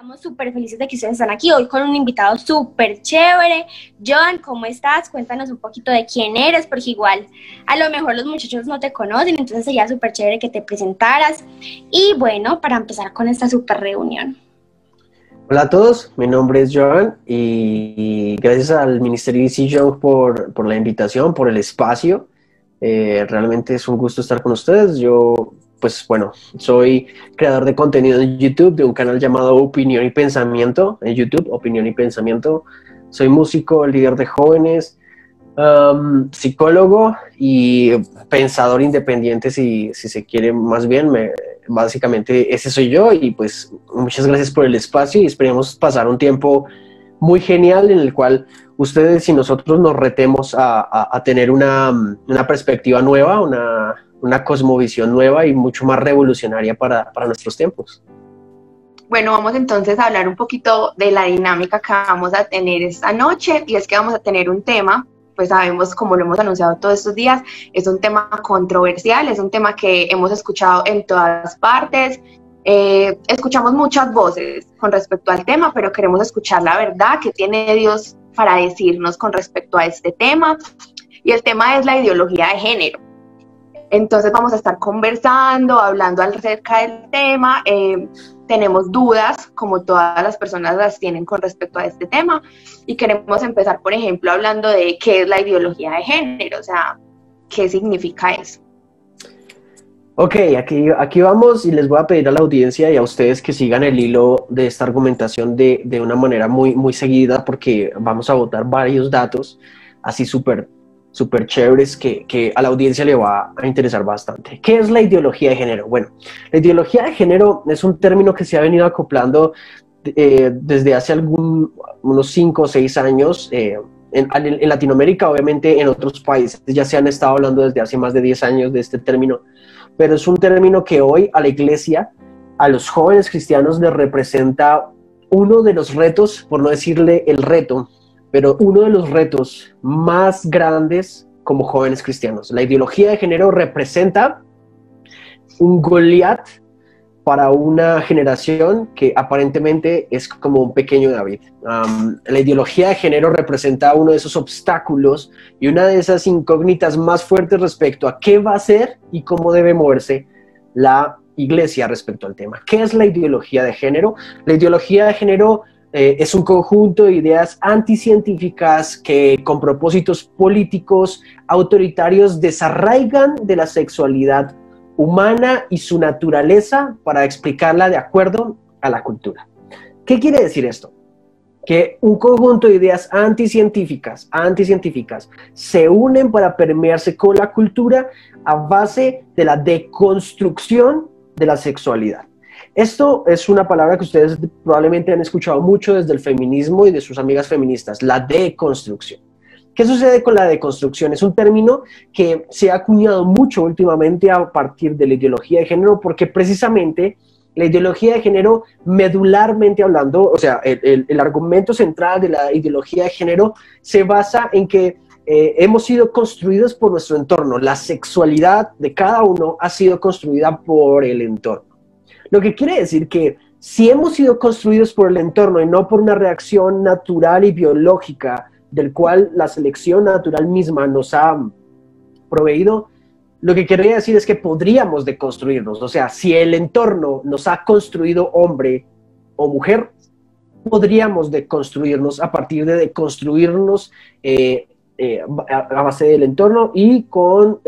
Estamos súper felices de que ustedes están aquí hoy con un invitado súper chévere. Joan, ¿cómo estás? Cuéntanos un poquito de quién eres, porque igual a lo mejor los muchachos no te conocen, entonces sería súper chévere que te presentaras. Y bueno, para empezar con esta súper reunión. Hola a todos, mi nombre es Joan y gracias al Ministerio EC Young por la invitación, por el espacio. Realmente es un gusto estar con ustedes. Yo, pues bueno, soy creador de contenido en YouTube de un canal llamado Opinión y Pensamiento, en YouTube, Opinión y Pensamiento. Soy músico, líder de jóvenes, psicólogo y pensador independiente, si se quiere más bien. Básicamente ese soy yo y pues muchas gracias por el espacio y esperemos pasar un tiempo muy genial en el cual ustedes y nosotros nos retemos a tener una perspectiva nueva, una cosmovisión nueva y mucho más revolucionaria para nuestros tiempos. Bueno, vamos entonces a hablar un poquito de la dinámica que vamos a tener esta noche, y es que vamos a tener un tema, pues sabemos, como lo hemos anunciado todos estos días, es un tema controversial, es un tema que hemos escuchado en todas partes, escuchamos muchas voces con respecto al tema, pero queremos escuchar la verdad que tiene Dios para decirnos con respecto a este tema, y el tema es la ideología de género. Entonces vamos a estar conversando, hablando acerca del tema. Tenemos dudas, como todas las personas las tienen con respecto a este tema, y queremos empezar, por ejemplo, hablando de qué es la ideología de género, o sea, qué significa eso. Ok, aquí vamos y les voy a pedir a la audiencia y a ustedes que sigan el hilo de esta argumentación de una manera muy seguida, porque vamos a botar varios datos así súper chéveres que a la audiencia le va a interesar bastante. ¿Qué es la ideología de género? Bueno, la ideología de género es un término que se ha venido acoplando desde hace unos 5 o 6 años en Latinoamérica. Obviamente en otros países ya se han estado hablando desde hace más de 10 años de este término, pero es un término que hoy a la iglesia, a los jóvenes cristianos, les representa uno de los retos, por no decirle el reto, pero uno de los retos más grandes como jóvenes cristianos. La ideología de género representa un Goliat para una generación que aparentemente es como un pequeño David. La ideología de género representa uno de esos obstáculos y una de esas incógnitas más fuertes respecto a qué va a ser y cómo debe moverse la iglesia respecto al tema. ¿Qué es la ideología de género? La ideología de género es un conjunto de ideas anticientíficas que con propósitos políticos autoritarios desarraigan de la sexualidad humana y su naturaleza para explicarla de acuerdo a la cultura. ¿Qué quiere decir esto? Que un conjunto de ideas anticientíficas se unen para permearse con la cultura a base de la deconstrucción de la sexualidad. Esto es una palabra que ustedes probablemente han escuchado mucho desde el feminismo y de sus amigas feministas, la deconstrucción. ¿Qué sucede con la deconstrucción? Es un término que se ha acuñado mucho últimamente a partir de la ideología de género, porque precisamente la ideología de género, medularmente hablando, o sea, el argumento central de la ideología de género se basa en que hemos sido construidos por nuestro entorno. La sexualidad de cada uno ha sido construida por el entorno. Lo que quiere decir que si hemos sido construidos por el entorno y no por una reacción natural y biológica del cual la selección natural misma nos ha proveído, lo que querría decir es que podríamos deconstruirnos. O sea, si el entorno nos ha construido hombre o mujer, podríamos deconstruirnos a partir de deconstruirnos a base del entorno y con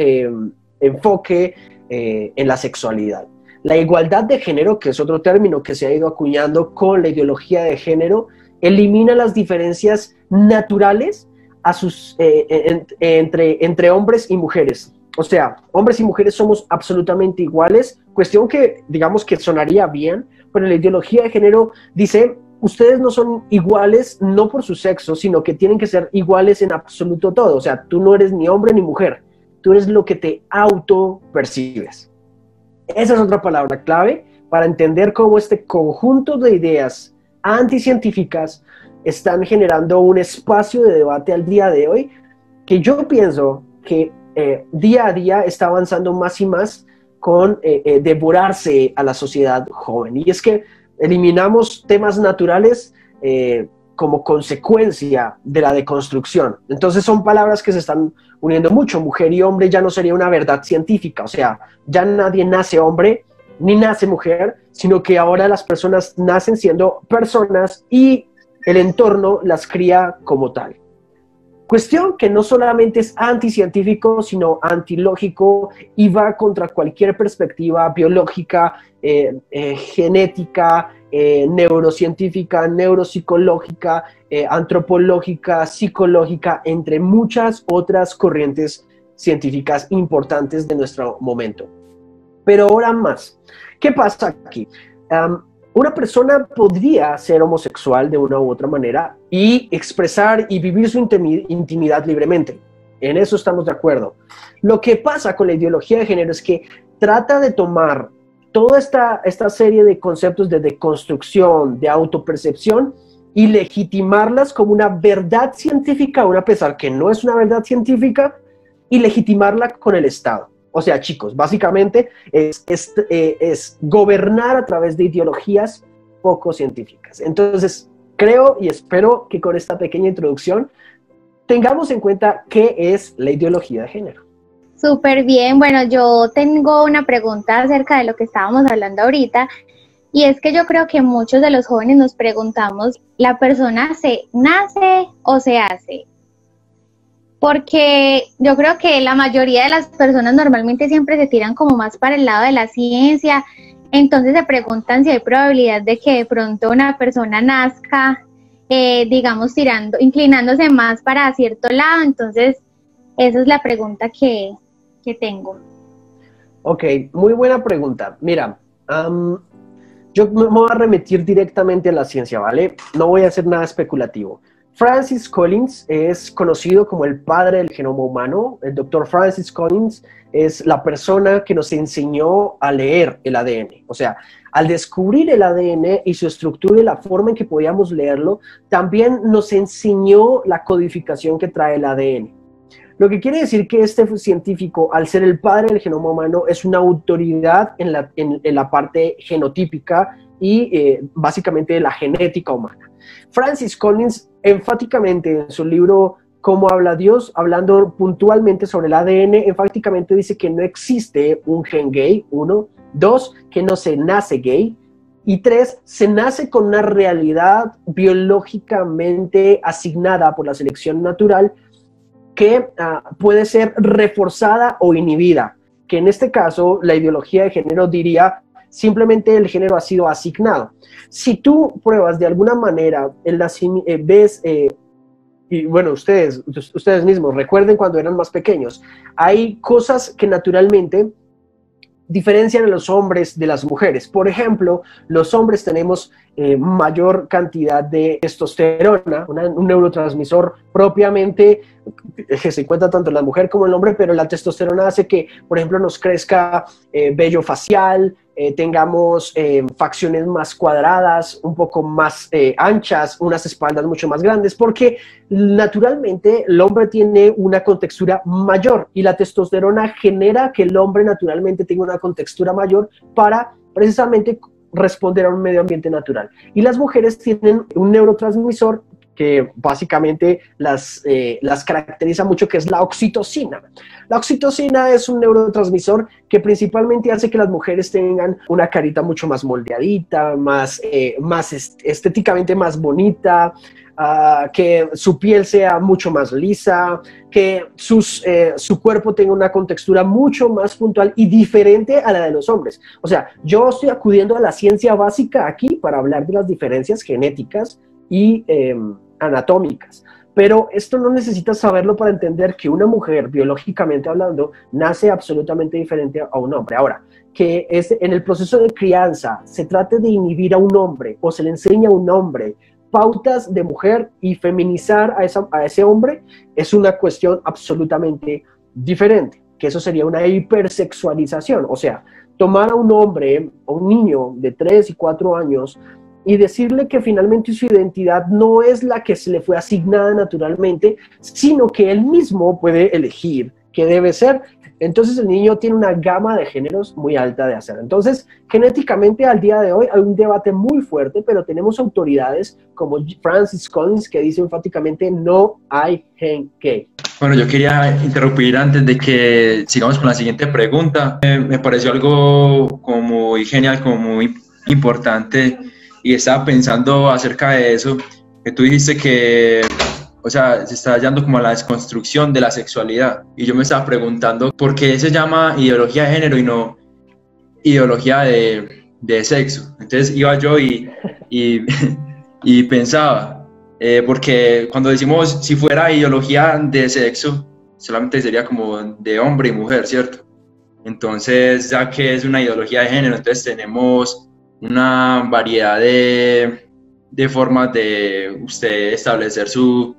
enfoque en la sexualidad. La igualdad de género, que es otro término que se ha ido acuñando con la ideología de género, elimina las diferencias naturales entre hombres y mujeres. O sea, hombres y mujeres somos absolutamente iguales, cuestión que digamos que sonaría bien, pero la ideología de género dice, ustedes no son iguales no por su sexo, sino que tienen que ser iguales en absoluto todo. O sea, tú no eres ni hombre ni mujer, tú eres lo que te autopercibes. Esa es otra palabra clave para entender cómo este conjunto de ideas anticientíficas están generando un espacio de debate al día de hoy que yo pienso que día a día está avanzando más y más con devorarse a la sociedad joven. Y es que eliminamos temas naturales como consecuencia de la deconstrucción. Entonces son palabras que se están uniendo mucho. Mujer y hombre ya no sería una verdad científica, o sea, ya nadie nace hombre ni nace mujer, sino que ahora las personas nacen siendo personas y el entorno las cría como tal. Cuestión que no solamente es anticientífico, sino antilógico y va contra cualquier perspectiva biológica, genética, neurocientífica, neuropsicológica, antropológica, psicológica, entre muchas otras corrientes científicas importantes de nuestro momento. Pero ahora más, ¿qué pasa aquí? Una persona podría ser homosexual de una u otra manera y expresar y vivir su intimidad libremente. En eso estamos de acuerdo. Lo que pasa con la ideología de género es que trata de tomar toda esta serie de conceptos de deconstrucción, de autopercepción y legitimarlas como una verdad científica, aun a pesar que no es una verdad científica, y legitimarla con el Estado. O sea, chicos, básicamente es gobernar a través de ideologías poco científicas. Entonces, creo y espero que con esta pequeña introducción tengamos en cuenta qué es la ideología de género. Súper bien. Bueno, yo tengo una pregunta acerca de lo que estábamos hablando ahorita, y es que yo creo que muchos de los jóvenes nos preguntamos, ¿la persona se nace o se hace? Porque yo creo que la mayoría de las personas normalmente siempre se tiran como más para el lado de la ciencia, entonces se preguntan si hay probabilidad de que de pronto una persona nazca, digamos, inclinándose más para cierto lado. Entonces esa es la pregunta que tengo. Ok, muy buena pregunta. Mira, yo me voy a remitir directamente a la ciencia, ¿vale? No voy a hacer nada especulativo. Francis Collins es conocido como el padre del genoma humano. El doctor Francis Collins es la persona que nos enseñó a leer el ADN. O sea, al descubrir el ADN y su estructura y la forma en que podíamos leerlo, también nos enseñó la codificación que trae el ADN. Lo que quiere decir que este científico, al ser el padre del genoma humano, es una autoridad en la parte genotípica y básicamente de la genética humana. Francis Collins enfáticamente en su libro ¿Cómo habla Dios?, hablando puntualmente sobre el ADN, enfáticamente dice que no existe un gen gay, 1, 2, que no se nace gay, y 3, se nace con una realidad biológicamente asignada por la selección natural que puede ser reforzada o inhibida, que en este caso la ideología de género diría simplemente el género ha sido asignado. Si tú pruebas de alguna manera, ves, y bueno, ustedes mismos, recuerden cuando eran más pequeños, hay cosas que naturalmente diferencian a los hombres de las mujeres. Por ejemplo, los hombres tenemos mayor cantidad de testosterona, un neurotransmisor propiamente que se encuentra tanto en la mujer como en el hombre, pero la testosterona hace que, por ejemplo, nos crezca vello facial, tengamos facciones más cuadradas, un poco más anchas, unas espaldas mucho más grandes, porque naturalmente el hombre tiene una contextura mayor y la testosterona genera que el hombre naturalmente tenga una contextura mayor para precisamente responder a un medio ambiente natural. Y las mujeres tienen un neurotransmisor que básicamente las caracteriza mucho, que es la oxitocina. La oxitocina es un neurotransmisor que principalmente hace que las mujeres tengan una carita mucho más moldeadita, más estéticamente más bonita, que su piel sea mucho más lisa, que su cuerpo tenga una contextura mucho más puntual y diferente a la de los hombres. O sea, yo estoy acudiendo a la ciencia básica aquí para hablar de las diferencias genéticas y anatómicas, pero esto no necesitas saberlo para entender que una mujer, biológicamente hablando, nace absolutamente diferente a un hombre. Ahora, que en el proceso de crianza se trate de inhibir a un hombre o se le enseña a un hombre pautas de mujer y feminizar a ese hombre, es una cuestión absolutamente diferente, que eso sería una hipersexualización. O sea, tomar a un hombre o un niño de 3 y 4 años y decirle que finalmente su identidad no es la que se le fue asignada naturalmente, sino que él mismo puede elegir que debe ser. Entonces el niño tiene una gama de géneros muy alta de hacer. Entonces, genéticamente al día de hoy hay un debate muy fuerte, pero tenemos autoridades como Francis Collins que dice enfáticamente no hay gen gay. Bueno, yo quería interrumpir antes de que sigamos con la siguiente pregunta. Me pareció algo como muy genial, como muy importante, y estaba pensando acerca de eso, que tú dijiste que, o sea, se está hallando como a la desconstrucción de la sexualidad, y yo me estaba preguntando por qué se llama ideología de género y no ideología de sexo. Entonces iba yo y pensaba, porque cuando decimos si fuera ideología de sexo, solamente sería como de hombre y mujer, ¿cierto? Entonces, ya que es una ideología de género, entonces tenemos una variedad de formas de usted establecer su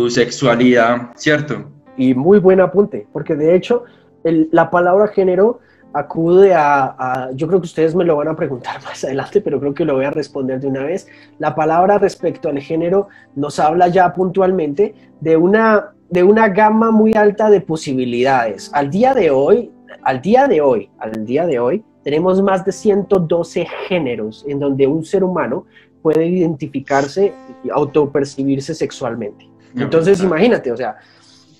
sexualidad, ¿cierto? Y muy buen apunte, porque de hecho la palabra género acude yo creo que ustedes me lo van a preguntar más adelante, pero creo que lo voy a responder de una vez. La palabra respecto al género nos habla ya puntualmente de una gama muy alta de posibilidades. Al día de hoy, tenemos más de 112 géneros en donde un ser humano puede identificarse y autopercibirse sexualmente. Entonces, imagínate, o sea,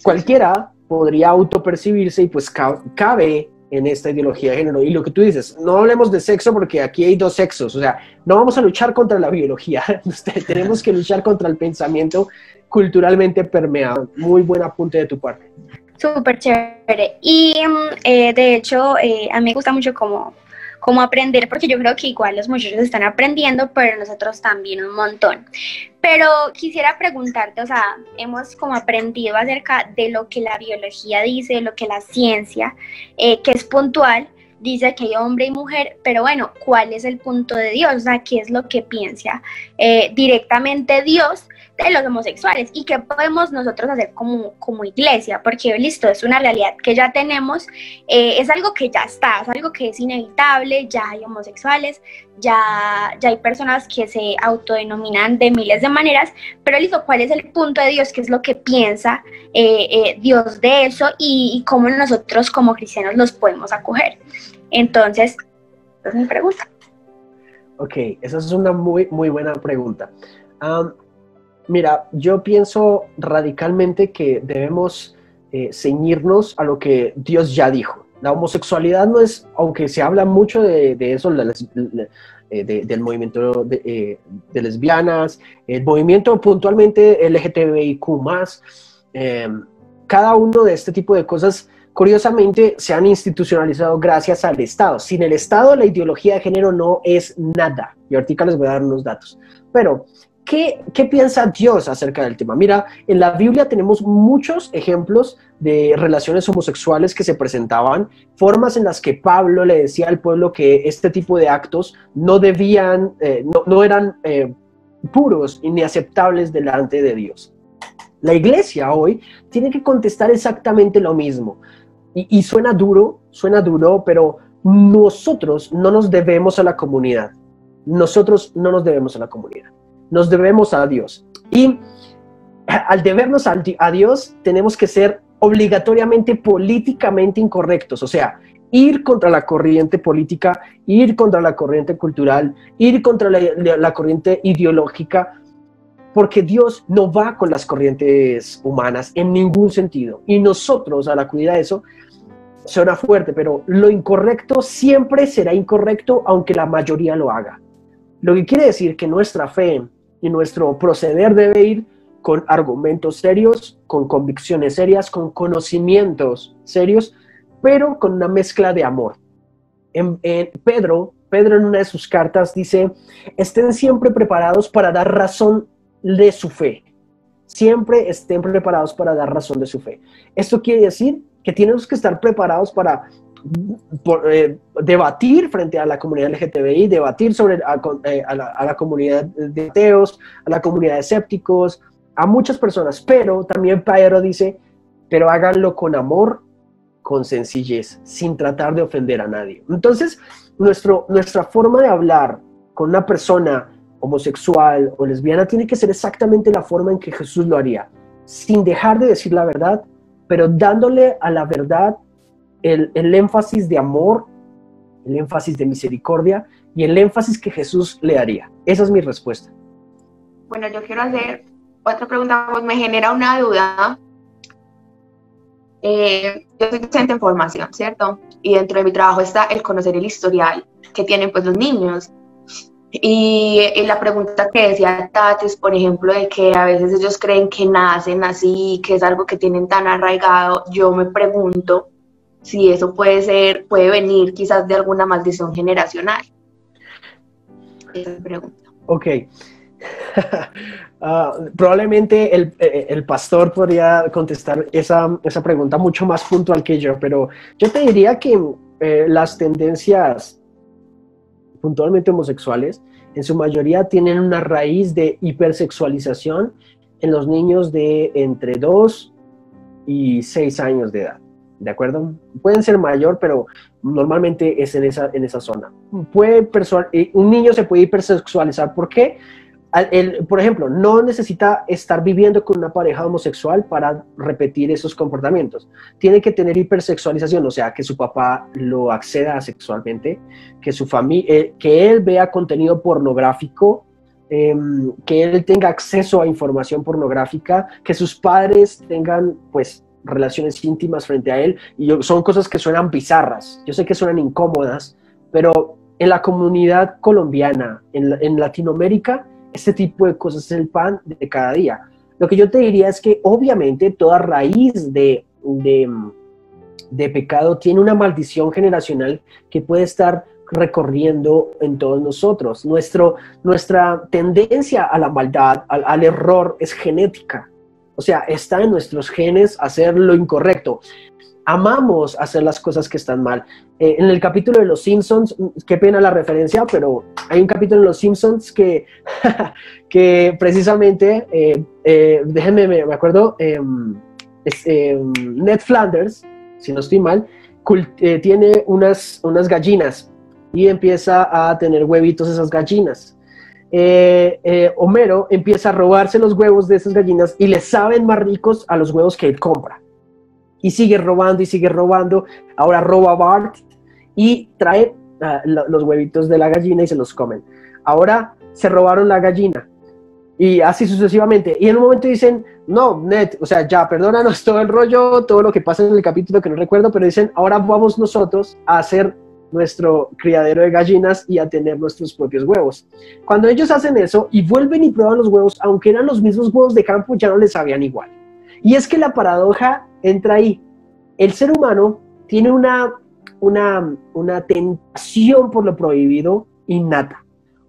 cualquiera podría autopercibirse y pues cabe en esta ideología de género. Y lo que tú dices, no hablemos de sexo porque aquí hay dos sexos, o sea, no vamos a luchar contra la biología, tenemos que luchar contra el pensamiento culturalmente permeado. Muy buen apunte de tu parte. Súper chévere. Y de hecho, a mí me gusta mucho como aprender, porque yo creo que igual los muchachos están aprendiendo, pero nosotros también un montón. Pero quisiera preguntarte, o sea, hemos como aprendido acerca de lo que la biología dice, de lo que la ciencia, que es puntual, dice que hay hombre y mujer, pero bueno, ¿cuál es el punto de Dios? O sea, ¿qué es lo que piensa directamente Dios de los homosexuales? ¿Y qué podemos nosotros hacer como iglesia? Porque listo, es una realidad que ya tenemos, es algo que ya está, es algo que es inevitable, ya hay homosexuales, ya hay personas que se autodenominan de miles de maneras, pero listo, ¿cuál es el punto de Dios? ¿Qué es lo que piensa Dios de eso? Y cómo nosotros como cristianos los podemos acoger. Entonces, esa es mi pregunta. Ok, esa es una muy, muy buena pregunta. Mira, yo pienso radicalmente que debemos ceñirnos a lo que Dios ya dijo. La homosexualidad no es, aunque se habla mucho de eso, del movimiento de lesbianas, el movimiento puntualmente LGTBIQ+, cada uno de este tipo de cosas, curiosamente, se han institucionalizado gracias al Estado. Sin el Estado, la ideología de género no es nada. Y ahorita les voy a dar unos datos. Pero, ¿qué piensa Dios acerca del tema? Mira, en la Biblia tenemos muchos ejemplos de relaciones homosexuales que se presentaban, formas en las que Pablo le decía al pueblo que este tipo de actos no debían, no eran puros y ni aceptables delante de Dios. La iglesia hoy tiene que contestar exactamente lo mismo. Y suena duro, pero nosotros no nos debemos a la comunidad. Nosotros no nos debemos a la comunidad. Nos debemos a Dios. Y al debernos a Dios, tenemos que ser obligatoriamente políticamente incorrectos. O sea, ir contra la corriente política, ir contra la corriente cultural, ir contra la corriente ideológica, porque Dios no va con las corrientes humanas en ningún sentido. Y nosotros, a la cuidad de eso, suena fuerte, pero lo incorrecto siempre será incorrecto, aunque la mayoría lo haga. Lo que quiere decir que nuestra fe y nuestro proceder debe ir con argumentos serios, con convicciones serias, con conocimientos serios, pero con una mezcla de amor. Pedro en una de sus cartas dice: estén siempre preparados para dar razón de su fe. Siempre estén preparados para dar razón de su fe. Esto quiere decir que tenemos que estar preparados para debatir frente a la comunidad LGTBI, debatir sobre a la comunidad de ateos, a la comunidad de escépticos, a muchas personas, pero también Pedro dice, pero háganlo con amor, con sencillez, sin tratar de ofender a nadie. Entonces, nuestra forma de hablar con una persona homosexual o lesbiana tiene que ser exactamente la forma en que Jesús lo haría, sin dejar de decir la verdad, pero dándole a la verdad el énfasis de amor, el énfasis de misericordia y el énfasis que Jesús le daría. Esa es mi respuesta. Bueno, yo quiero hacer otra pregunta, pues me genera una duda. Yo soy docente en formación, ¿cierto? Y dentro de mi trabajo está el conocer el historial que tienen pues los niños. Y la pregunta que decía Tati es, por ejemplo, de que a veces ellos creen que nacen así, que es algo que tienen tan arraigado. Yo me pregunto si eso puede venir quizás de alguna maldición generacional. Esa es la pregunta. Ok. Probablemente el pastor podría contestar esa pregunta mucho más puntual que yo, pero yo te diría que las tendencias puntualmente homosexuales en su mayoría tienen una raíz de hipersexualización en los niños de entre 2 y 6 años de edad, ¿de acuerdo? Pueden ser mayor, pero normalmente es en esa zona. Un niño se puede hipersexualizar, ¿por qué? Por ejemplo, no necesita estar viviendo con una pareja homosexual para repetir esos comportamientos. Tiene que tener hipersexualización, o sea, que su papá lo acceda sexualmente, que su familia, que él vea contenido pornográfico, que él tenga acceso a información pornográfica, que sus padres tengan, pues, relaciones íntimas frente a él. Y son cosas que suenan bizarras, yo sé que suenan incómodas, pero en la comunidad colombiana, en Latinoamérica, este tipo de cosas es el pan de cada día. Lo que yo te diría es que obviamente toda raíz de pecado tiene una maldición generacional que puede estar recorriendo en todos nosotros. Nuestra tendencia a la maldad, al error, es genética. O sea, está en nuestros genes hacer lo incorrecto. Amamos hacer las cosas que están mal. En el capítulo de Los Simpsons, qué pena la referencia, pero hay un capítulo de Los Simpsons que precisamente, déjenme, me acuerdo, Ned Flanders, si no estoy mal, tiene unas gallinas y empieza a tener huevitos esas gallinas. Homero empieza a robarse los huevos de esas gallinas y le saben más ricos a los huevos que él compra. Y sigue robando, ahora roba a Bart y trae los huevitos de la gallina y se los comen. Ahora se robaron la gallina y así sucesivamente. Y en un momento dicen, no, Ned, o sea, ya, perdónanos todo el rollo, todo lo que pasa en el capítulo que no recuerdo, pero dicen, ahora vamos nosotros a hacer nuestro criadero de gallinas y a tener nuestros propios huevos. Cuando ellos hacen eso y vuelven y prueban los huevos, aunque eran los mismos huevos de campo, ya no les sabían igual. Y es que la paradoja entra ahí. El ser humano tiene una tentación por lo prohibido innata.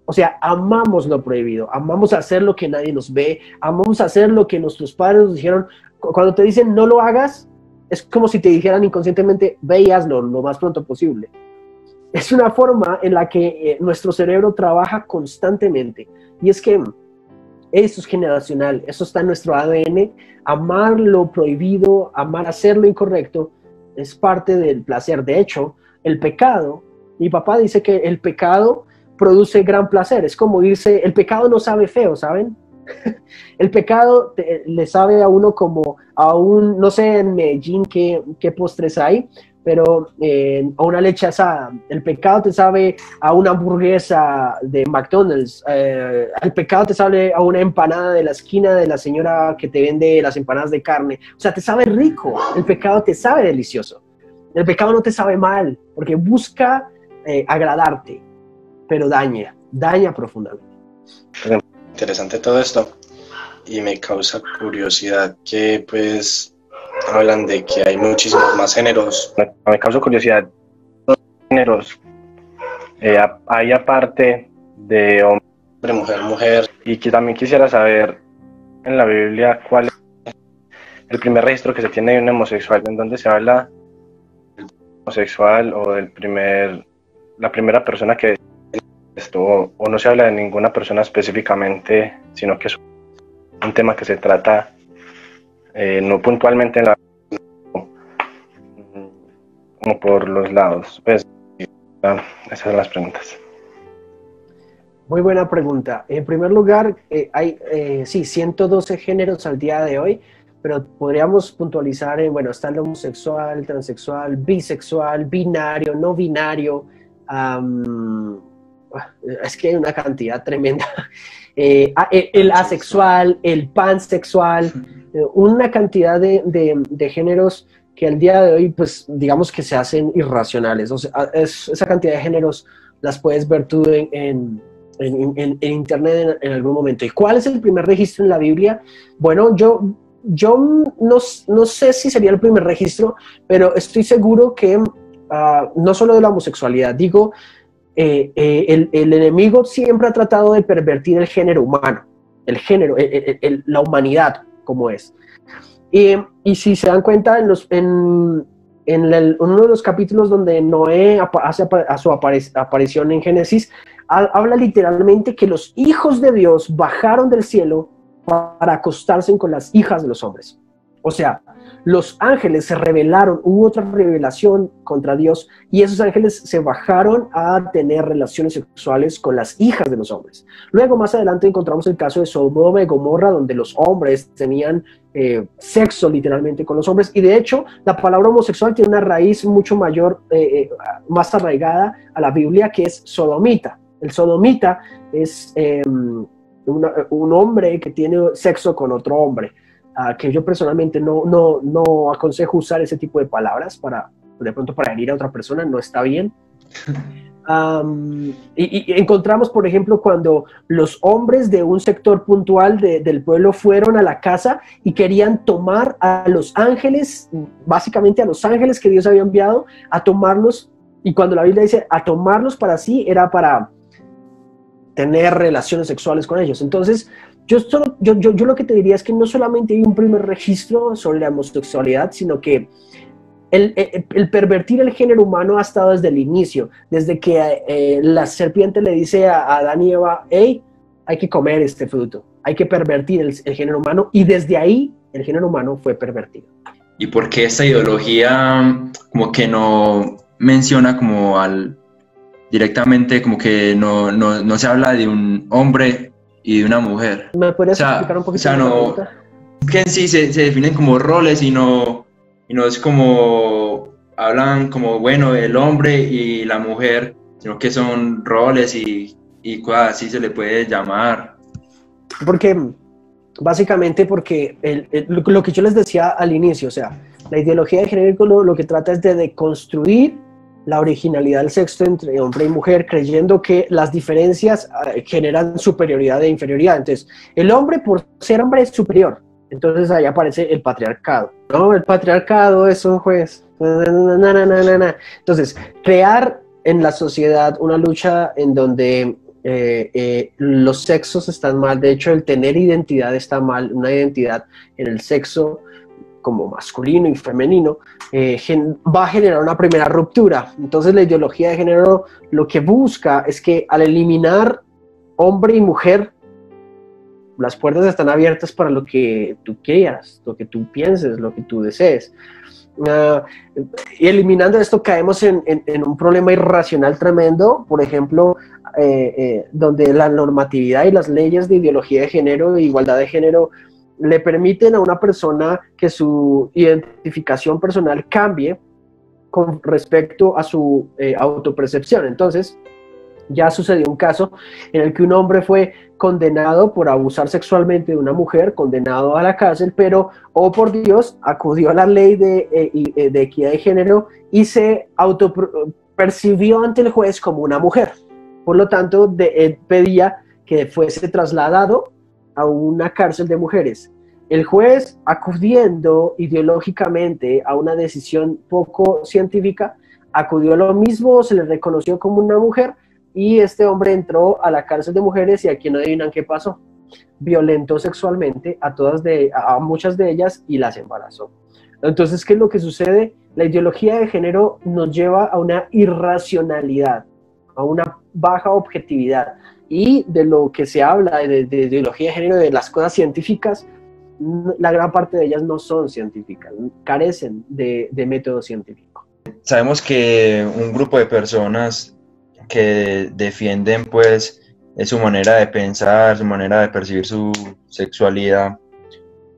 O sea, amamos lo prohibido, amamos hacer lo que nadie nos ve, amamos hacer lo que nuestros padres nos dijeron. Cuando te dicen no lo hagas, es como si te dijeran inconscientemente, ve y hazlo lo más pronto posible. Es una forma en la que nuestro cerebro trabaja constantemente. Y es que eso es generacional, eso está en nuestro ADN. Amar lo prohibido, amar hacer lo incorrecto, es parte del placer. De hecho, el pecado, mi papá dice que el pecado produce gran placer. Es como irse, el pecado no sabe feo, ¿saben? El pecado le sabe a uno como a un, no sé en Medellín qué postres hay, pero a una leche asada. El pecado te sabe a una hamburguesa de McDonald's. El pecado te sabe a una empanada de la esquina de la señora que te vende las empanadas de carne. O sea, te sabe rico. El pecado te sabe delicioso. El pecado no te sabe mal, porque busca agradarte, pero daña profundamente. Interesante todo esto, y me causa curiosidad que pues hablan de que hay muchísimos más géneros. Me causa curiosidad, géneros hay aparte de hombre, mujer, mujer, y que también quisiera saber en la Biblia cuál es el primer registro que se tiene de un homosexual, en donde se habla del homosexual o la primera persona que esto, o no se habla de ninguna persona específicamente, sino que es un tema que se trata no puntualmente en la, como por los lados. Pues esas son las preguntas. Muy buena pregunta. En primer lugar, hay 112 géneros al día de hoy, pero podríamos puntualizar en, bueno, está el homosexual, transexual, bisexual, binario, no binario, es que hay una cantidad tremenda, el asexual, el pansexual, una cantidad de géneros que al día de hoy, pues, digamos que se hacen irracionales. O sea, esa cantidad de géneros las puedes ver tú en internet en algún momento. ¿Y cuál es el primer registro en la Biblia? Bueno, yo no sé si sería el primer registro, pero estoy seguro que no solo de la homosexualidad, digo, el enemigo siempre ha tratado de pervertir el género humano, el género, la humanidad como es. Y si se dan cuenta, en uno de los capítulos donde Noé hace su aparición en Génesis, habla literalmente que los hijos de Dios bajaron del cielo para acostarse con las hijas de los hombres. O sea, los ángeles se rebelaron, hubo otra revelación contra Dios, y esos ángeles se bajaron a tener relaciones sexuales con las hijas de los hombres. Luego, más adelante, encontramos el caso de Sodoma y Gomorra, donde los hombres tenían sexo literalmente con los hombres, y de hecho, la palabra homosexual tiene una raíz mucho mayor, más arraigada a la Biblia, que es sodomita. El sodomita es un hombre que tiene sexo con otro hombre. Que yo personalmente no aconsejo usar ese tipo de palabras de pronto para herir a otra persona, no está bien. Y encontramos, por ejemplo, cuando los hombres de un sector puntual del pueblo fueron a la casa y querían tomar a los ángeles, básicamente a los ángeles que Dios había enviado, a tomarlos, y cuando la Biblia dice a tomarlos para sí, era para tener relaciones sexuales con ellos. Entonces, yo lo que te diría es que no solamente hay un primer registro sobre la homosexualidad, sino que el pervertir el género humano ha estado desde el inicio, desde que la serpiente le dice a Adán y Eva, hey, hay que comer este fruto, hay que pervertir el género humano, y desde ahí el género humano fue pervertido. ¿Y por qué esta ideología como que no menciona como directamente, como que no se habla de un hombre y de una mujer? ¿Me podrías explicar un poquito? O sea, no, que en sí se definen como roles y no es como, hablan como, bueno, el hombre y la mujer, sino que son roles y cosas así se le puede llamar. Básicamente porque lo que yo les decía al inicio, o sea, la ideología de género lo que trata es de deconstruir la originalidad del sexo entre hombre y mujer, creyendo que las diferencias generan superioridad e inferioridad. Entonces, el hombre por ser hombre es superior. Entonces ahí aparece el patriarcado. No, el patriarcado es un juez. Entonces, crear en la sociedad una lucha en donde los sexos están mal. De hecho, el tener identidad está mal. Una identidad en el sexo como masculino y femenino, va a generar una primera ruptura. Entonces la ideología de género lo que busca es que al eliminar hombre y mujer, las puertas están abiertas para lo que tú quieras, lo que tú pienses, lo que tú desees. Y eliminando esto caemos en un problema irracional tremendo, por ejemplo, donde la normatividad y las leyes de ideología de género e igualdad de género le permiten a una persona que su identificación personal cambie con respecto a su autopercepción. Entonces, ya sucedió un caso en el que un hombre fue condenado por abusar sexualmente de una mujer, condenado a la cárcel, pero, oh por Dios, acudió a la ley de equidad de género y se autopercibió ante el juez como una mujer. Por lo tanto, él pedía que fuese trasladado a una cárcel de mujeres. El juez, acudiendo ideológicamente a una decisión poco científica, acudió a lo mismo, se le reconoció como una mujer, y este hombre entró a la cárcel de mujeres, y aquí no adivinan qué pasó. Violentó sexualmente a muchas de ellas y las embarazó. Entonces, ¿qué es lo que sucede? La ideología de género nos lleva a una irracionalidad, a una baja objetividad. Y de lo que se habla de ideología de género, de las cosas científicas, la gran parte de ellas no son científicas, carecen de método científico. Sabemos que un grupo de personas que defienden pues su manera de pensar, su manera de percibir su sexualidad,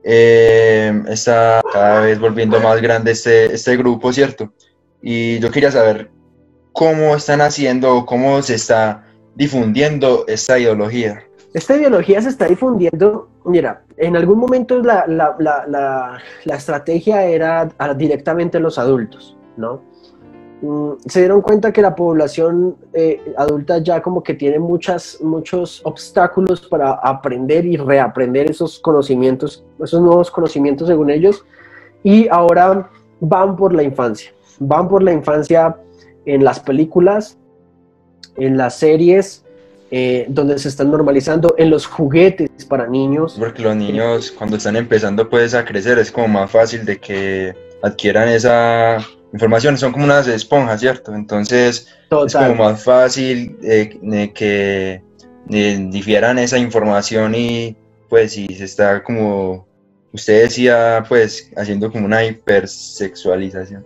está cada vez volviendo más grande este grupo, ¿cierto? Y yo quería saber cómo están haciendo, cómo se está difundiendo esta ideología. Esta ideología se está difundiendo, mira, en algún momento la estrategia era directamente los adultos, ¿no? Se dieron cuenta que la población adulta ya como que tiene muchos obstáculos para aprender y reaprender esos conocimientos, esos nuevos conocimientos según ellos, y ahora van por la infancia en las películas, en las series, donde se están normalizando, en los juguetes para niños. Porque los niños cuando están empezando pues a crecer es como más fácil de que adquieran esa información, son como unas esponjas, ¿cierto? Entonces total, es como más fácil que difieran esa información y pues si se está como usted decía pues haciendo como una hipersexualización.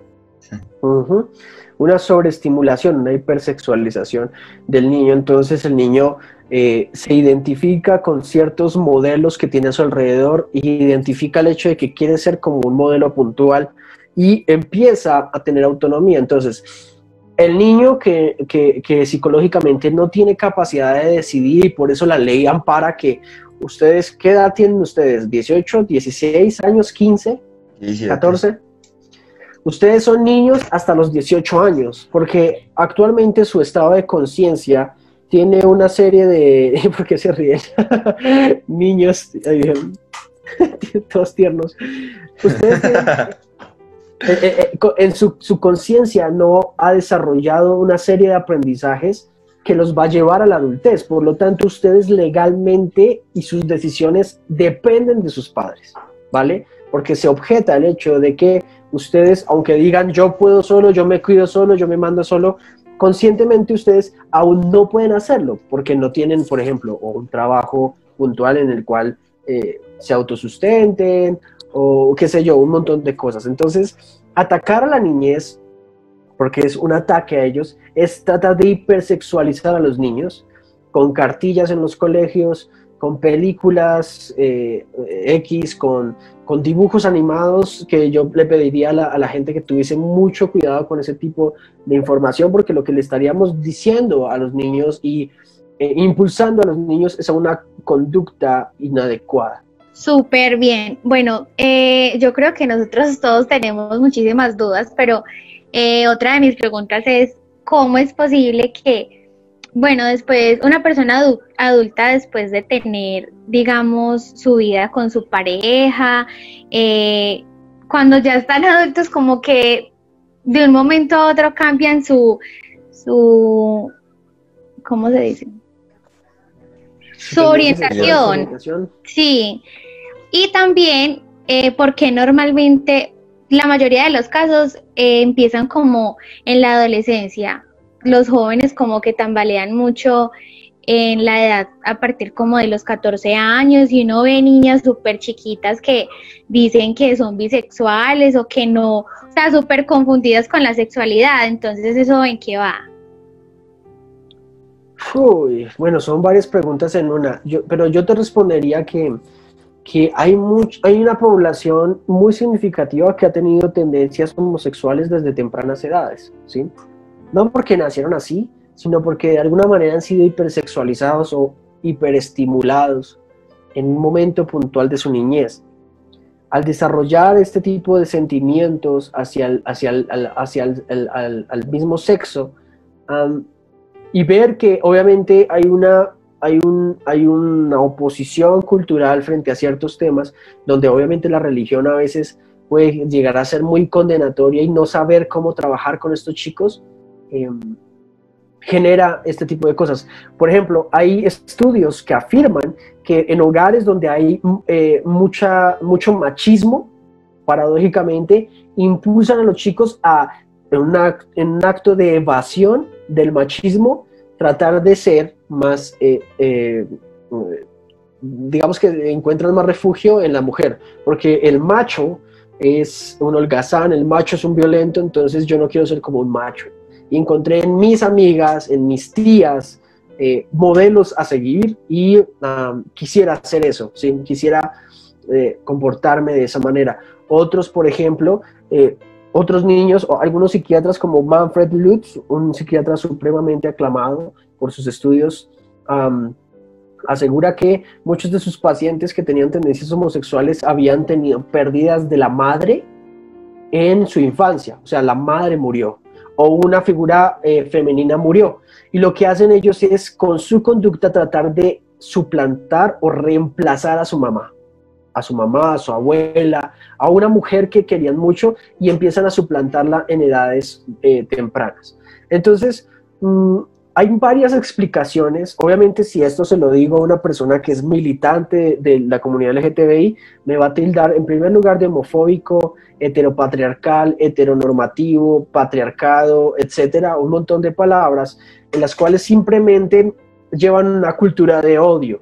Uh-huh. Una sobreestimulación, una hipersexualización del niño. Entonces el niño se identifica con ciertos modelos que tiene a su alrededor y identifica el hecho de que quiere ser como un modelo puntual y empieza a tener autonomía. Entonces el niño que psicológicamente no tiene capacidad de decidir, y por eso la ley ampara que ustedes, ¿qué edad tienen ustedes? ¿18, 16 años, 15, 17. 14? Ustedes son niños hasta los 18 años, porque actualmente su estado de conciencia tiene una serie de... ¿Por qué se ríen? Niños, todos tiernos. Ustedes en su conciencia no ha desarrollado una serie de aprendizajes que los va a llevar a la adultez. Por lo tanto, ustedes legalmente y sus decisiones dependen de sus padres, ¿vale? Porque se objeta el hecho de que ustedes, aunque digan yo puedo solo, yo me cuido solo, yo me mando solo, conscientemente ustedes aún no pueden hacerlo, porque no tienen, por ejemplo, un trabajo puntual en el cual se autosustenten, o qué sé yo, un montón de cosas. Entonces, atacar a la niñez, porque es un ataque a ellos, es tratar de hipersexualizar a los niños, con cartillas en los colegios, con películas X, con dibujos animados, que yo le pediría a la gente que tuviese mucho cuidado con ese tipo de información, porque lo que le estaríamos diciendo a los niños y impulsando a los niños es a una conducta inadecuada. Súper bien. Bueno, yo creo que nosotros todos tenemos muchísimas dudas, pero otra de mis preguntas es, ¿cómo es posible que, bueno, después una persona adulta, después de tener, digamos, su vida con su pareja, cuando ya están adultos, como que de un momento a otro cambian su ¿cómo se dice? Su orientación. Sí. Y también, porque normalmente la mayoría de los casos empiezan como en la adolescencia. Los jóvenes como que tambalean mucho en la edad a partir como de los 14 años y uno ve niñas súper chiquitas que dicen que son bisexuales o que no, o sea, súper confundidas con la sexualidad. Entonces, ¿eso en qué va? Uy, bueno, son varias preguntas en una, pero yo te respondería que hay una población muy significativa que ha tenido tendencias homosexuales desde tempranas edades, ¿sí? No porque nacieron así, sino porque de alguna manera han sido hipersexualizados o hiperestimulados en un momento puntual de su niñez. Al desarrollar este tipo de sentimientos hacia el mismo sexo, y ver que obviamente hay una oposición cultural frente a ciertos temas, donde obviamente la religión a veces puede llegar a ser muy condenatoria y no saber cómo trabajar con estos chicos, genera este tipo de cosas. Por ejemplo, hay estudios que afirman que en hogares donde hay mucho machismo, paradójicamente, impulsan a los chicos en un acto de evasión del machismo, tratar de ser más, digamos que encuentran más refugio en la mujer, porque el macho es un holgazán, el macho es un violento, entonces yo no quiero ser como un macho. Y encontré en mis amigas, en mis tías, modelos a seguir y quisiera hacer eso, ¿sí? Quisiera comportarme de esa manera. Otros, por ejemplo, otros niños, o algunos psiquiatras como Manfred Lutz, un psiquiatra supremamente aclamado por sus estudios, asegura que muchos de sus pacientes que tenían tendencias homosexuales habían tenido pérdidas de la madre en su infancia, o sea, la madre murió, o una figura femenina murió, y lo que hacen ellos es con su conducta tratar de suplantar o reemplazar a su mamá, a su abuela, a una mujer que querían mucho, y empiezan a suplantarla en edades tempranas. Entonces, hay varias explicaciones. Obviamente, si esto se lo digo a una persona que es militante de la comunidad LGTBI, me va a tildar en primer lugar de homofóbico, heteropatriarcal, heteronormativo, patriarcado, etcétera, un montón de palabras en las cuales simplemente llevan una cultura de odio.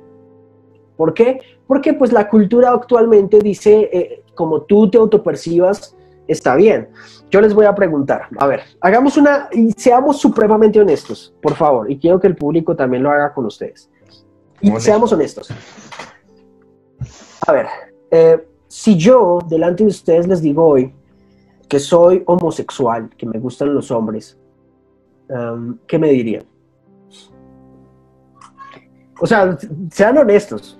¿Por qué? Porque pues la cultura actualmente dice, como tú te autopercibas, está bien. Yo les voy a preguntar, a ver, hagamos y seamos supremamente honestos, por favor, y quiero que el público también lo haga con ustedes. Y seamos honestos. A ver, si yo delante de ustedes les digo hoy que soy homosexual, que me gustan los hombres, ¿qué me dirían? O sea, sean honestos.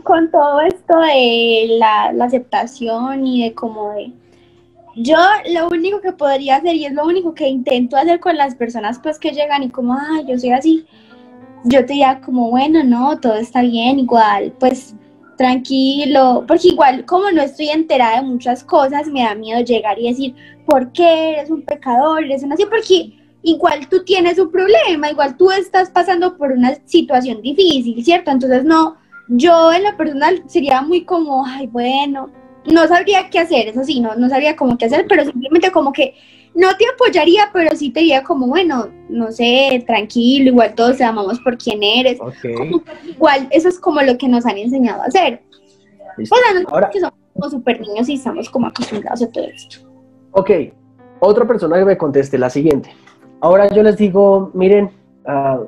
Con todo esto de la aceptación y de como de... Yo lo único que podría hacer, y es lo único que intento hacer con las personas pues que llegan y como, yo soy así, yo te diría como, bueno, no, todo está bien, igual, pues tranquilo, porque igual como no estoy enterada de muchas cosas, me da miedo llegar y decir, ¿por qué eres un pecador? Eres un así, porque igual tú tienes un problema, igual tú estás pasando por una situación difícil, ¿cierto? Entonces no, yo en lo personal sería muy como, bueno, no sabría qué hacer, eso sí, no sabría cómo qué hacer, pero simplemente como que no te apoyaría, pero sí te diría como, bueno, no sé, tranquilo, igual todos te amamos por quien eres. Okay. Igual, eso es como lo que nos han enseñado a hacer. Listo. O sea, Ahora, que somos como súper niños y estamos como acostumbrados a todo esto. Ok, otra persona que me conteste, la siguiente. Ahora yo les digo, miren,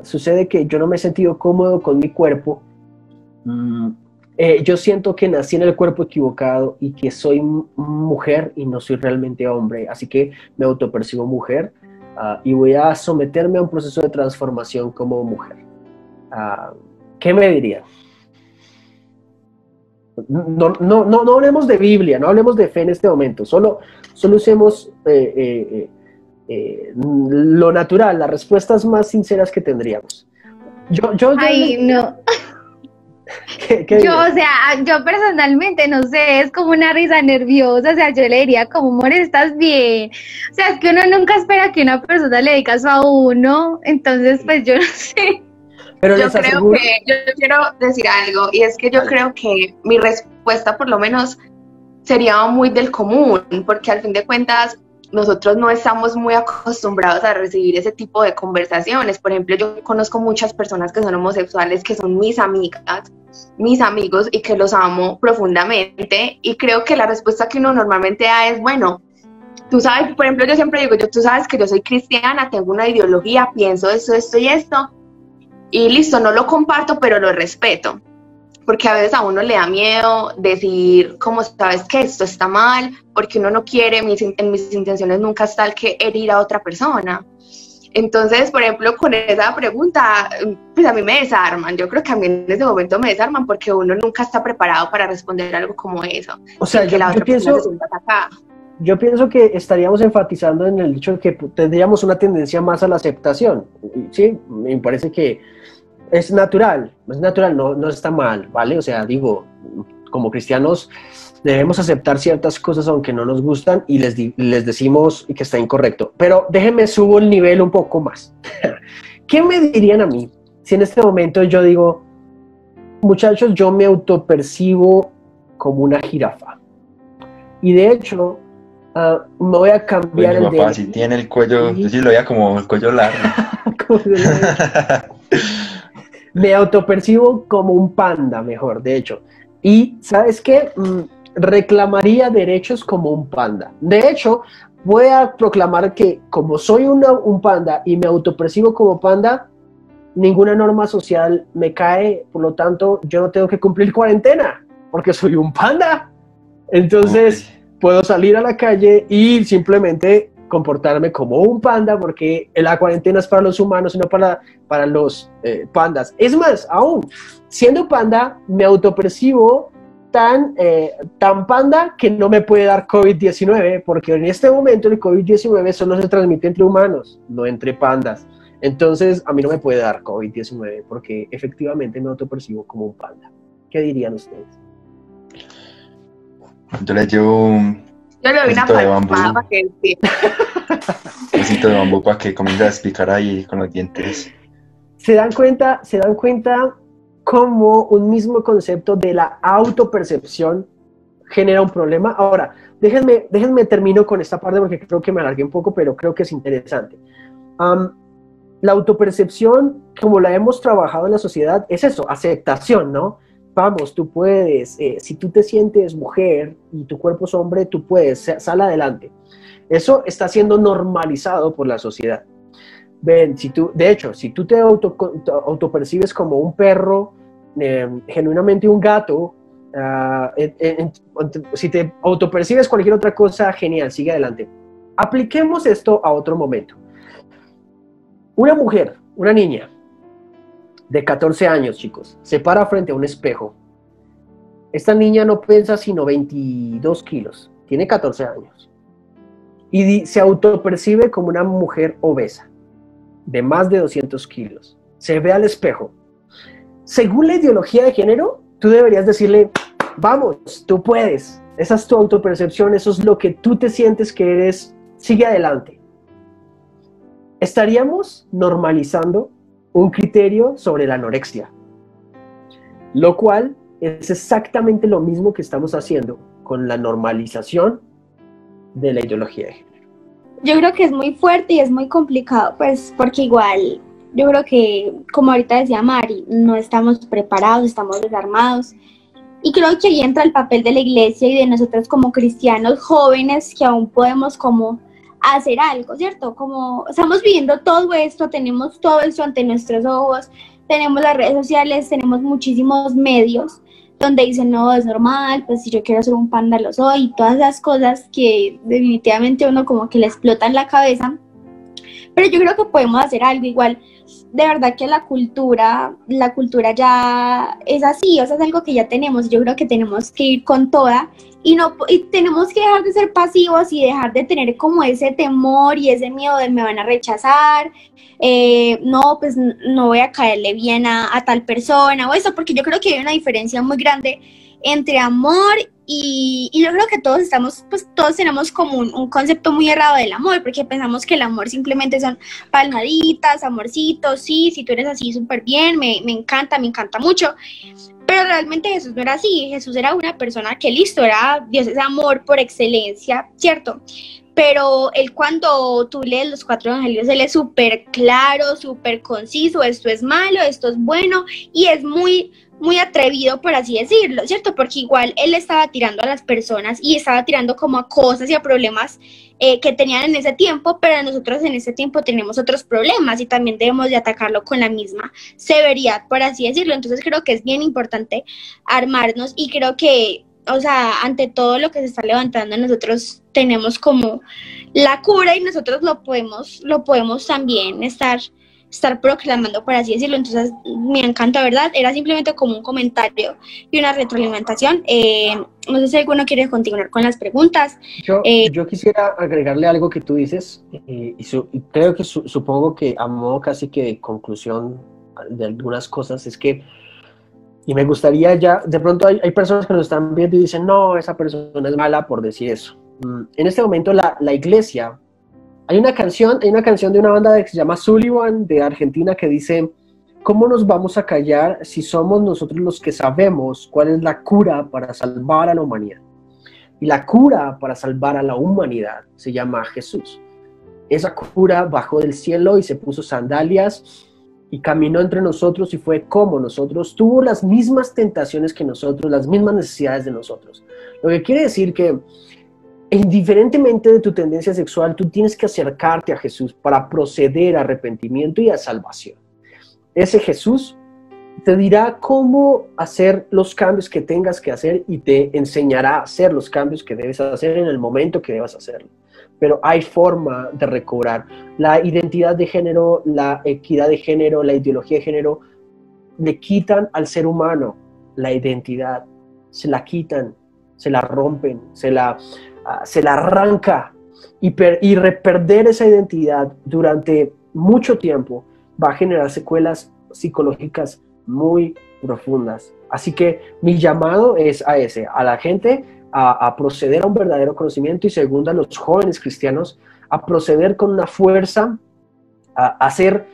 sucede que yo no me he sentido cómodo con mi cuerpo. Yo siento que nací en el cuerpo equivocado y que soy mujer y no soy realmente hombre, así que me autopercibo mujer y voy a someterme a un proceso de transformación como mujer. ¿Qué me dirían? No hablemos de Biblia, no hablemos de fe en este momento, solo usemos lo natural, las respuestas más sinceras que tendríamos. No. O sea, yo personalmente no sé, es como una risa nerviosa, o sea, yo le diría como, amor, ¿estás bien? O sea, es que uno nunca espera que una persona le diga eso a uno, entonces pues yo no sé. Pero yo quiero decir algo, y es que yo creo que mi respuesta por lo menos sería muy del común, porque al fin de cuentas nosotros no estamos muy acostumbrados a recibir ese tipo de conversaciones. Por ejemplo, yo conozco muchas personas que son homosexuales, que son mis amigas, mis amigos, y que los amo profundamente, y creo que la respuesta que uno normalmente da es, bueno, tú sabes, por ejemplo, yo siempre digo, tú sabes que yo soy cristiana, tengo una ideología, pienso esto y esto, y listo, no lo comparto, pero lo respeto. Porque a veces a uno le da miedo decir, como sabes que esto está mal, porque uno no quiere, en mis intenciones nunca está el que herir a otra persona. Entonces, por ejemplo, con esa pregunta, pues a mí me desarman. Yo creo que a mí en ese momento me desarman porque uno nunca está preparado para responder algo como eso. O sea, yo pienso que estaríamos enfatizando en el hecho de que tendríamos una tendencia más a la aceptación. Sí, me parece que es natural, no está mal, ¿vale? O sea, digo, como cristianos debemos aceptar ciertas cosas aunque no nos gustan y les decimos que está incorrecto. Pero déjenme subo el nivel un poco más. ¿Qué me dirían a mí si en este momento yo digo, muchachos, yo me autopercibo como una jirafa? Y de hecho, me voy a cambiar el papá, si tiene el cuello, yo sí lo veía como el cuello largo. Me autopercibo como un panda, mejor, de hecho. Y, ¿sabes qué? Reclamaría derechos como un panda. De hecho, voy a proclamar que como soy un panda y me autopercibo como panda, ninguna norma social me cae, por lo tanto, yo no tengo que cumplir cuarentena. porque soy un panda. Entonces puedo salir a la calle y simplemente comportarme como un panda, porque la cuarentena es para los humanos y no para los pandas. Es más, aún siendo panda, me autopercibo tan panda que no me puede dar COVID-19, porque en este momento el COVID-19 solo se transmite entre humanos, no entre pandas. Entonces a mí no me puede dar COVID-19 porque efectivamente me autopercibo como un panda. ¿Qué dirían ustedes? Yo le llevo Yo le doy una Besito de bambú. palmada para que entienda. un besito de bambú para que comience a explicar ahí con los dientes. ¿Se dan cuenta cómo un mismo concepto de la autopercepción genera un problema? Ahora, déjenme termino con esta parte porque creo que me alargué un poco, pero creo que es interesante. La autopercepción, como la hemos trabajado en la sociedad, es eso, aceptación, ¿no? Vamos, tú puedes, si tú te sientes mujer y tu cuerpo es hombre, tú puedes, sal adelante. Eso está siendo normalizado por la sociedad. Ven, de hecho, si tú te autopercibes como un perro, genuinamente un gato, si te autopercibes cualquier otra cosa, genial, sigue adelante. Apliquemos esto a otro momento. Una mujer, una niña de 14 años, chicos, se para frente a un espejo. Esta niña no pesa sino 22 kilos, tiene 14 años. Y se autopercibe como una mujer obesa, de más de 200 kilos. Se ve al espejo. Según la ideología de género, tú deberías decirle, vamos, tú puedes. Esa es tu autopercepción, eso es lo que tú te sientes que eres, sigue adelante. Estaríamos normalizando un criterio sobre la anorexia, lo cual es exactamente lo mismo que estamos haciendo con la normalización de la ideología de género. Yo creo que es muy fuerte y es muy complicado, pues, porque igual, yo creo que, como ahorita decía Mari, no estamos preparados, estamos desarmados, y creo que ahí entra el papel de la iglesia y de nosotros como cristianos jóvenes que aún podemos como hacer algo, ¿cierto? Como estamos viviendo todo esto, tenemos todo esto ante nuestros ojos, tenemos las redes sociales, tenemos muchísimos medios donde dicen, no, es normal, pues si yo quiero ser un panda lo soy, y todas esas cosas que definitivamente uno como que le explotan la cabeza, pero yo creo que podemos hacer algo igual. De verdad que la cultura ya es así, o sea, es algo que ya tenemos. Yo creo que tenemos que ir con toda y tenemos que dejar de ser pasivos y dejar de tener como ese temor y ese miedo de me van a rechazar, no, pues no voy a caerle bien a tal persona o eso, porque yo creo que hay una diferencia muy grande entre amor y yo creo que todos tenemos como un concepto muy errado del amor, porque pensamos que el amor simplemente son palmaditas, amorcitos, sí, si tú eres así súper bien, me encanta mucho, pero realmente Jesús no era así. Jesús era una persona que listo, Dios es amor por excelencia, ¿cierto? Pero él, cuando tú lees los 4 evangelios, él es súper claro, súper conciso, esto es malo, esto es bueno, y es muy atrevido, por así decirlo, ¿cierto? Porque igual él estaba tirando a las personas y estaba tirando como a cosas y a problemas que tenían en ese tiempo, pero nosotros en ese tiempo tenemos otros problemas y también debemos de atacarlo con la misma severidad, por así decirlo. Entonces creo que es bien importante armarnos y creo que, o sea, ante todo lo que se está levantando, nosotros tenemos como la cura y nosotros lo podemos también estar proclamando, por así decirlo. Entonces me encanta, ¿verdad? Era simplemente como un comentario y una retroalimentación. No sé si alguno quiere continuar con las preguntas. Yo quisiera agregarle algo que tú dices y creo que supongo que a modo casi que de conclusión de algunas cosas es que, y me gustaría ya, de pronto hay personas que nos están viendo y dicen, no, esa persona es mala por decir eso. En este momento la iglesia, hay una canción de una banda que se llama Sullivan de Argentina que dice, ¿cómo nos vamos a callar si somos nosotros los que sabemos cuál es la cura para salvar a la humanidad? Y la cura para salvar a la humanidad se llama Jesús. Esa cura bajó del cielo y se puso sandalias y caminó entre nosotros y fue como nosotros, tuvo las mismas tentaciones que nosotros, las mismas necesidades de nosotros. Lo que quiere decir que indiferentemente de tu tendencia sexual, tú tienes que acercarte a Jesús para proceder a arrepentimiento y a salvación. Ese Jesús te dirá cómo hacer los cambios que tengas que hacer y te enseñará a hacer los cambios que debes hacer en el momento que debas hacerlo. Pero hay forma de recobrar. La identidad de género, la equidad de género, la ideología de género, le quitan al ser humano la identidad, se la quitan, se la rompen, se la arranca. Y perder esa identidad durante mucho tiempo va a generar secuelas psicológicas muy profundas. Así que mi llamado es a la gente a proceder a un verdadero conocimiento, y segundo, a los jóvenes cristianos a proceder con una fuerza, a hacer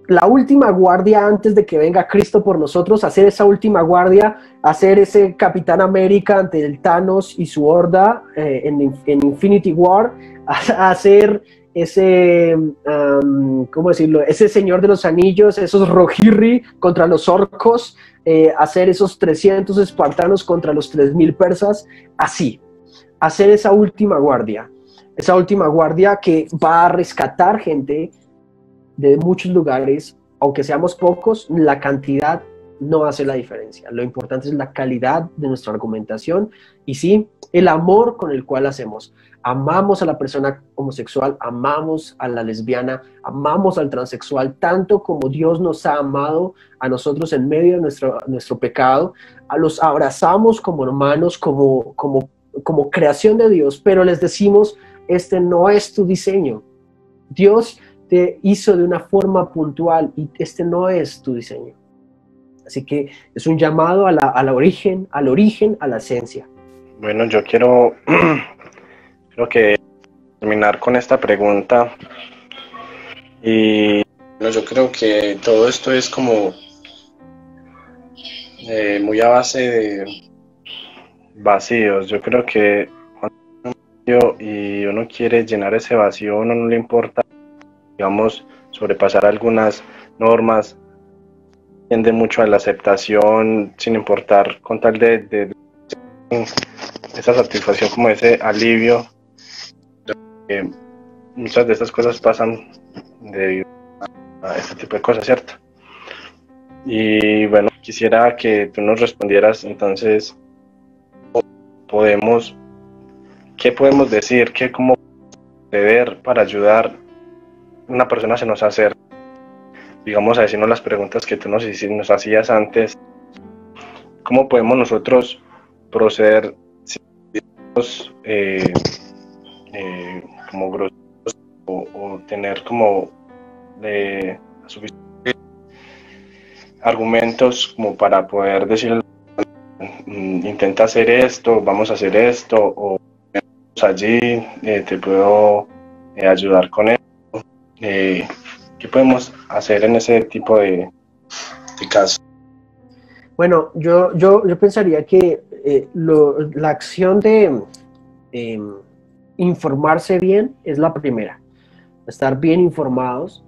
la última guardia antes de que venga Cristo por nosotros, hacer esa última guardia, hacer ese Capitán América ante el Thanos y su horda en Infinity War, hacer ese, ¿cómo decirlo? Ese Señor de los Anillos, esos Rohirri contra los orcos, hacer esos 300 espartanos contra los 3000 persas, así, hacer esa última guardia que va a rescatar gente de muchos lugares. Aunque seamos pocos, la cantidad no hace la diferencia. Lo importante es la calidad de nuestra argumentación y sí, el amor con el cual hacemos. Amamos a la persona homosexual, amamos a la lesbiana, amamos al transexual, tanto como Dios nos ha amado a nosotros en medio de nuestro pecado. Los abrazamos como hermanos, como creación de Dios, pero les decimos, este no es tu diseño. Dios te hizo de una forma puntual y este no es tu diseño. Así que es un llamado al origen, a la esencia. Bueno, yo creo que terminar con esta pregunta. Y bueno, yo creo que todo esto es como muy a base de vacíos. Yo creo que cuando uno quiere llenar ese vacío, a uno no le importa, digamos, sobrepasar algunas normas, tiende mucho a la aceptación sin importar, con tal de esa satisfacción, como ese alivio. Muchas de estas cosas pasan debido a este tipo de cosas, ¿cierto? Y bueno, quisiera que tú nos respondieras entonces, ¿qué podemos decir? ¿Cómo proceder para ayudar? Una persona se nos acerca, digamos, a decirnos las preguntas que tú nos hacías antes. ¿Cómo podemos nosotros proceder si somos como groseros o tener como suficientes argumentos como para poder decir, intenta hacer esto, vamos a hacer esto, o allí, te puedo ayudar con esto? ¿Qué podemos hacer en ese tipo de casos? Bueno, yo pensaría que la acción de informarse bien es la primera. Estar bien informados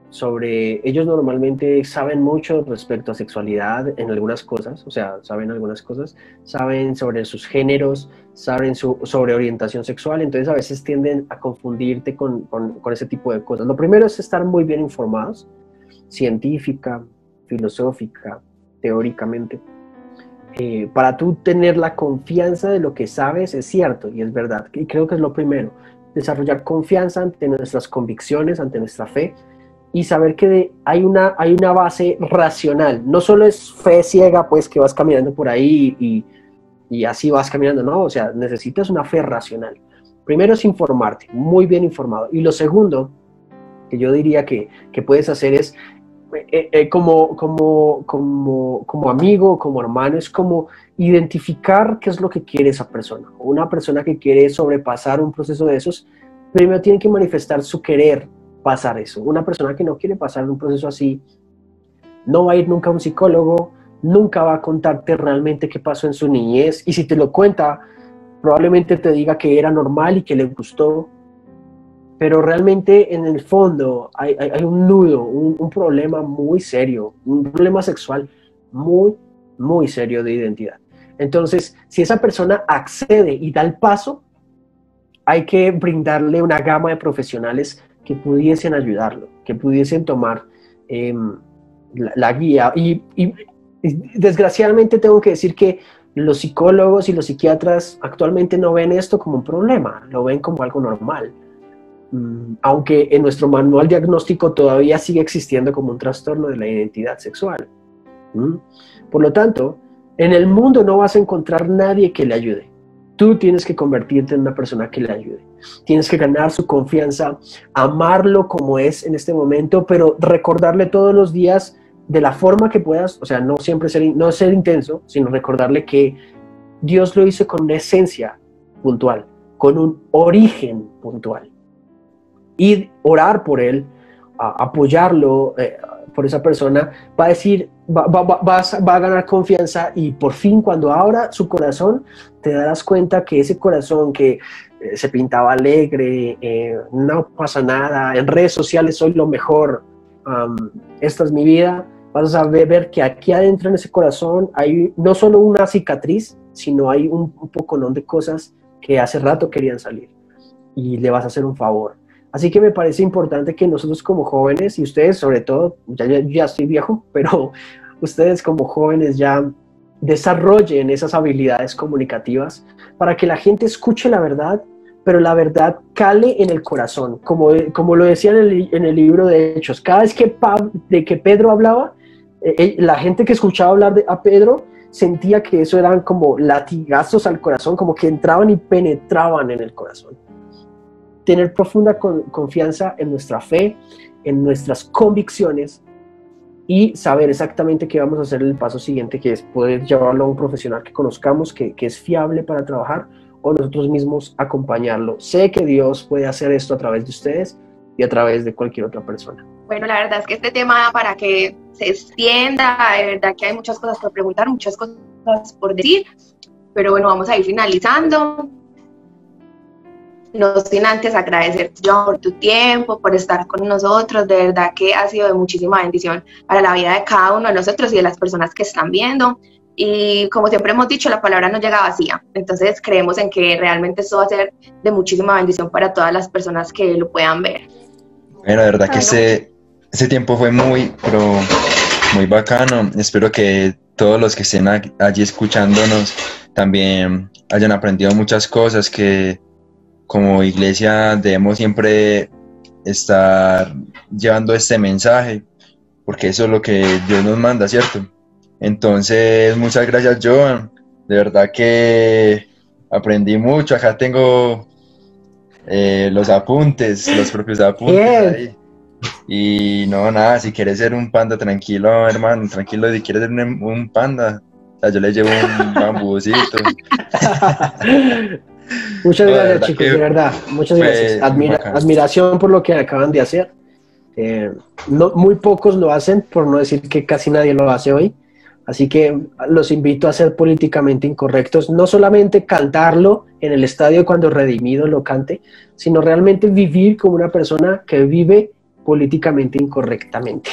sobre... Ellos normalmente saben mucho respecto a sexualidad en algunas cosas, o sea, saben algunas cosas, saben sobre sus géneros, saben sobre orientación sexual, entonces a veces tienden a confundirte con ese tipo de cosas. Lo primero es estar muy bien informados, científica, filosófica, teóricamente, para tú tener la confianza de lo que sabes, es cierto y es verdad, y creo que es lo primero, desarrollar confianza ante nuestras convicciones, ante nuestra fe, y saber que hay una base racional, no solo es fe ciega, pues que vas caminando por ahí y así vas caminando, no, o sea, necesitas una fe racional. Primero es informarte, muy bien informado, y lo segundo que yo diría que puedes hacer es, como amigo, como hermano, es como identificar qué es lo que quiere esa persona. Una persona que quiere sobrepasar un proceso de esos, primero tiene que manifestar su querer pasar eso. Una persona que no quiere pasar un proceso así, no va a ir nunca a un psicólogo, nunca va a contarte realmente qué pasó en su niñez, y si te lo cuenta, probablemente te diga que era normal y que le gustó, pero realmente en el fondo hay un nudo, un problema muy serio, un problema sexual muy, muy serio de identidad. Entonces, si esa persona accede y da el paso, hay que brindarle una gama de profesionales que pudiesen ayudarlo, que pudiesen tomar la guía. Y desgraciadamente tengo que decir que los psicólogos y los psiquiatras actualmente no ven esto como un problema, lo ven como algo normal. Aunque en nuestro manual diagnóstico todavía sigue existiendo como un trastorno de la identidad sexual. Por lo tanto, en el mundo no vas a encontrar nadie que le ayude. Tú tienes que convertirte en una persona que le ayude. Tienes que ganar su confianza, amarlo como es en este momento, pero recordarle todos los días de la forma que puedas, o sea, no siempre no ser intenso, sino recordarle que Dios lo hizo con una esencia puntual, con un origen puntual. Y orar por él, apoyarlo por esa persona, va a decir, va a ganar confianza, y por fin cuando abra su corazón te darás cuenta que ese corazón que se pintaba alegre, no pasa nada, en redes sociales soy lo mejor, esta es mi vida, vas a ver que aquí adentro en ese corazón hay no solo una cicatriz, sino hay un poconón de cosas que hace rato querían salir, y le vas a hacer un favor. Así que me parece importante que nosotros como jóvenes, y ustedes sobre todo, ya estoy viejo, pero ustedes como jóvenes ya desarrollen esas habilidades comunicativas para que la gente escuche la verdad, pero la verdad cale en el corazón. Como lo decía en el libro de Hechos, cada vez que Pedro hablaba, la gente que escuchaba hablar a Pedro sentía que eso eran como latigazos al corazón, como que entraban y penetraban en el corazón. Tener profunda confianza en nuestra fe, en nuestras convicciones, y saber exactamente qué vamos a hacer en el paso siguiente, que es poder llevarlo a un profesional que conozcamos, que es fiable para trabajar, o nosotros mismos acompañarlo. Sé que Dios puede hacer esto a través de ustedes y a través de cualquier otra persona. Bueno, la verdad es que este tema, para que se extienda, de verdad que hay muchas cosas por preguntar, muchas cosas por decir, pero bueno, vamos a ir finalizando. No sin antes agradecerte, John, por tu tiempo, por estar con nosotros. De verdad que ha sido de muchísima bendición para la vida de cada uno de nosotros y de las personas que están viendo. Y como siempre hemos dicho, la palabra no llega vacía. Entonces creemos en que realmente esto va a ser de muchísima bendición para todas las personas que lo puedan ver. Bueno, de verdad que ese tiempo fue muy bacano. Espero que todos los que estén allí escuchándonos también hayan aprendido muchas cosas, que como iglesia debemos siempre estar llevando este mensaje, porque eso es lo que Dios nos manda, ¿cierto? Entonces, muchas gracias, Joan. De verdad que aprendí mucho. Acá tengo los propios apuntes ahí. Y no, nada, si quieres ser un panda, tranquilo, hermano, tranquilo. Si quieres ser un panda, o sea, yo le llevo un bambucito. Muchas gracias, chicos, de verdad, muchas gracias. Admiración por lo que acaban de hacer. Muy pocos lo hacen, por no decir que casi nadie lo hace hoy. Así que los invito a ser políticamente incorrectos, no solamente cantarlo en el estadio cuando Redimido lo cante, sino realmente vivir como una persona que vive políticamente incorrectamente.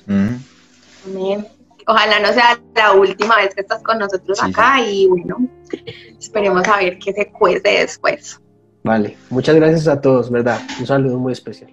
Amén. Ojalá no sea la última vez que estás con nosotros acá, y bueno, esperemos a ver qué se cuece después. Vale, muchas gracias a todos, ¿verdad? Un saludo muy especial.